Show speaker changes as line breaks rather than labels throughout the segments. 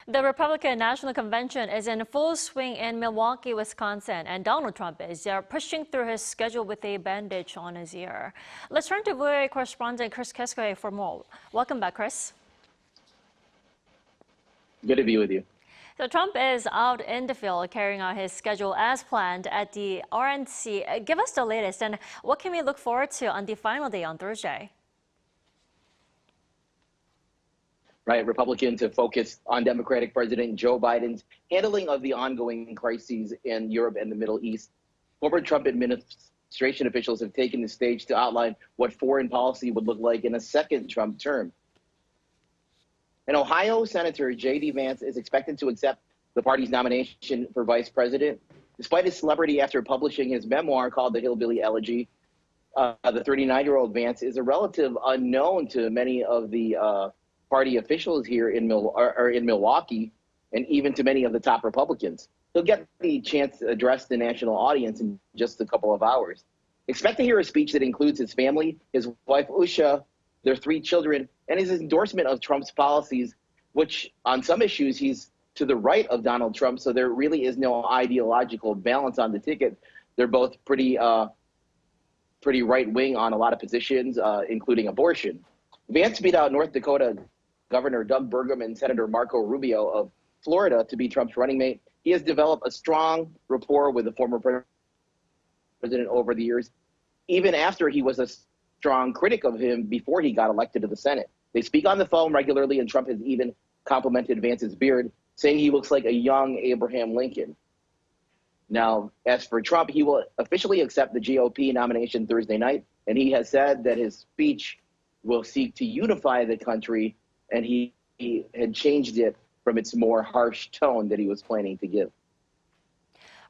The Republican National Convention is in full swing in Milwaukee, Wisconsin, and Donald Trump is pushing through his schedule with a bandage on his ear. Let's turn to VOA correspondent Chris Casquejo for more. Welcome back, Chris.
Good to be with you.
So Trump is out in the field carrying out his schedule as planned at the RNC. Give us the latest, and what can we look forward to on the final day on Thursday?
Right, Republicans have focused on Democratic President Joe Biden's handling of the ongoing crises in Europe and the Middle East. Former Trump administration officials have taken the stage to outline what foreign policy would look like in a second Trump term. And Ohio Senator J.D. Vance is expected to accept the party's nomination for vice president. Despite his celebrity after publishing his memoir called The Hillbilly Elegy, the 39-year-old Vance is a relative unknown to many of the party officials here in Milwaukee, and even to many of the top Republicans. He'll get the chance to address the national audience in just a couple of hours. Expect to hear a speech that includes his family, his wife Usha, their 3 children, and his endorsement of Trump's policies, which on some issues he's to the right of Donald Trump, so there really is no ideological balance on the ticket. They're both pretty right-wing on a lot of positions, including abortion. Vance beat out North Dakota Governor Doug Burgum and Senator Marco Rubio of Florida to be Trump's running mate. He has developed a strong rapport with the former president over the years, even after he was a strong critic of him before he got elected to the Senate. They speak on the phone regularly, and Trump has even complimented Vance's beard, saying he looks like a young Abraham Lincoln. Now, as for Trump, he will officially accept the GOP nomination Thursday night, and he has said that his speech will seek to unify the country, and he had changed it from its more harsh tone that he was planning to give.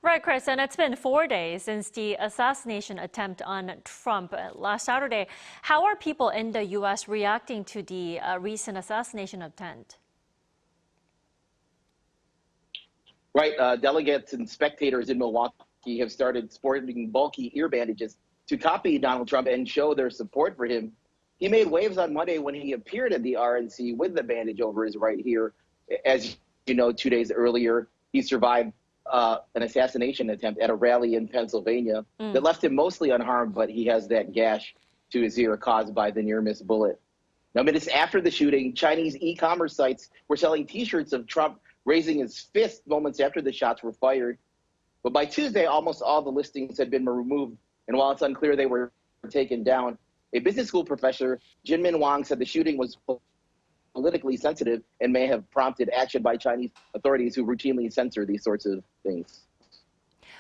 Right, Chris, and it's been 4 days since the assassination attempt on Trump last Saturday. How are people in the U.S. reacting to the recent assassination attempt?
Right, delegates and spectators in Milwaukee have started sporting bulky ear bandages to copy Donald Trump and show their support for him. He made waves on Monday when he appeared at the RNC with the bandage over his right ear. As you know, 2 days earlier, he survived an assassination attempt at a rally in Pennsylvania that left him mostly unharmed, but he has that gash to his ear caused by the near-miss bullet. Now, minutes after the shooting, Chinese e-commerce sites were selling T-shirts of Trump raising his fist moments after the shots were fired. But by Tuesday, almost all the listings had been removed, and while it's unclear they were taken down, a business school professor, Jinmin Wang, said the shooting was politically sensitive and may have prompted action by Chinese authorities who routinely censor these sorts of things.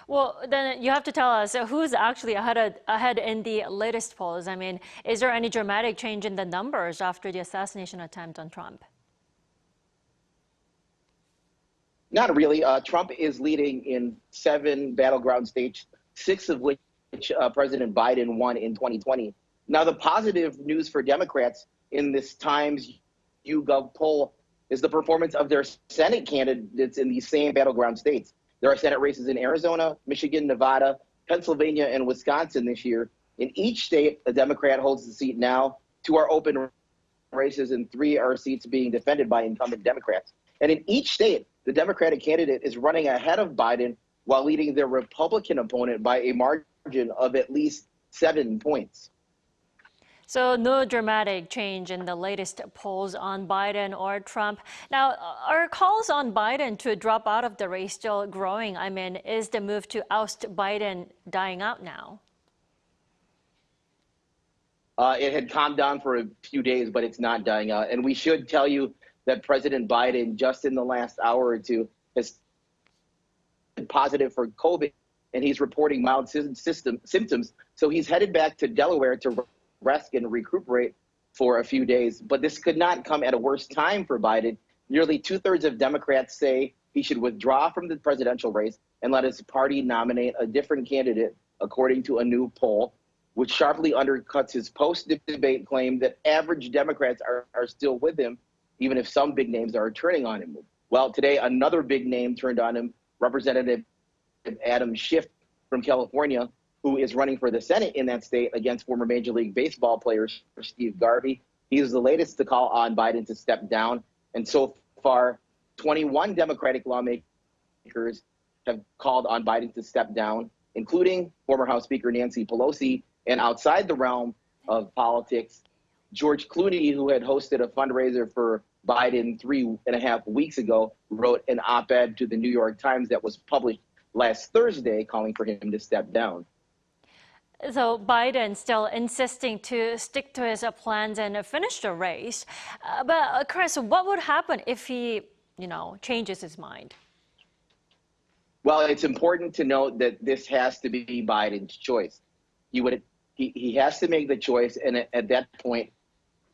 Well, then you have to tell us who's actually ahead in the latest polls. I mean, is there any dramatic change in the numbers after the assassination attempt on Trump?
Not really. Trump is leading in 7 battleground states, 6 of which President Biden won in 2020. Now, the positive news for Democrats in this Times YouGov poll is the performance of their Senate candidates in these same battleground states. There are Senate races in Arizona, Michigan, Nevada, Pennsylvania, and Wisconsin this year. In each state, a Democrat holds the seat now. 2 are open races, and 3 are seats being defended by incumbent Democrats. And in each state, the Democratic candidate is running ahead of Biden while leading their Republican opponent by a margin of at least 7 points.
So no dramatic change in the latest polls on Biden or Trump. Now, are calls on Biden to drop out of the race still growing? I mean, is the move to oust Biden dying out now?
It had calmed down for a few days, but it's not dying out. And we should tell you that President Biden, just in the last hour or two, has been positive for COVID, and he's reporting mild symptoms. So he's headed back to Delaware to rest and recuperate for a few days. But this could not come at a worse time for Biden. Nearly 2/3 of Democrats say he should withdraw from the presidential race and let his party nominate a different candidate, according to a new poll, which sharply undercuts his post-debate claim that average Democrats are still with him, even if some big names are turning on him. Well, today, another big name turned on him, Representative Adam Schiff from California, who is running for the Senate in that state against former Major League Baseball player Steve Garvey. He is the latest to call on Biden to step down. And so far, 21 Democratic lawmakers have called on Biden to step down, including former House Speaker Nancy Pelosi, and outside the realm of politics, George Clooney, who had hosted a fundraiser for Biden 3.5 weeks ago, wrote an op-ed to the New York Times that was published last Thursday calling for him to step down.
So Biden still insisting to stick to his plans and finish the race. But Chris, what would happen if he, changes his mind?
Well, it's important to note that this has to be Biden's choice. He has to make the choice, and at that point,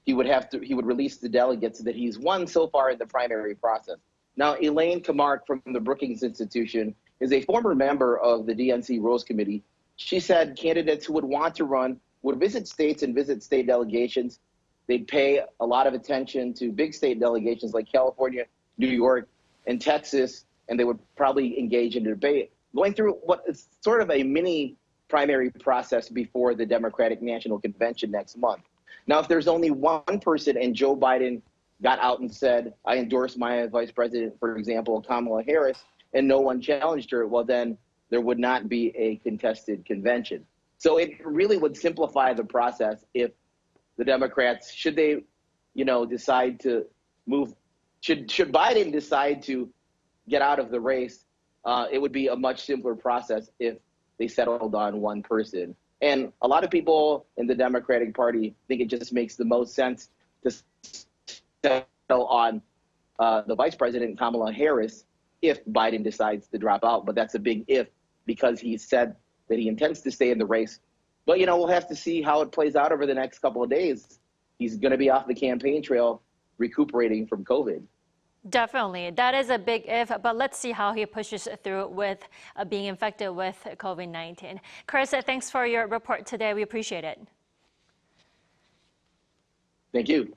he would release the delegates that he's won so far in the primary process. Now, Elaine Camark from the Brookings Institution is a former member of the DNC Rules Committee. She said candidates who would want to run would visit states and visit state delegations. They'd pay a lot of attention to big state delegations like California, New York, and Texas, and they would probably engage in a debate, going through what is sort of a mini primary process before the Democratic National Convention next month. Now, if there's only one person and Joe Biden got out and said, I endorse my vice president, for example, Kamala Harris, and no one challenged her, well, then there would not be a contested convention. So it really would simplify the process if the Democrats, should they, decide to move, should Biden decide to get out of the race, it would be a much simpler process if they settled on one person. And a lot of people in the Democratic Party think it just makes the most sense to settle on the vice president, Kamala Harris, if Biden decides to drop out. But that's a big if, because he said that he intends to stay in the race. But, we'll have to see how it plays out over the next couple of days. He's going to be off the campaign trail recuperating from COVID.
Definitely. That is a big if, but let's see how he pushes through with being infected with COVID-19. Chris, thanks for your report today. We appreciate it.
Thank you.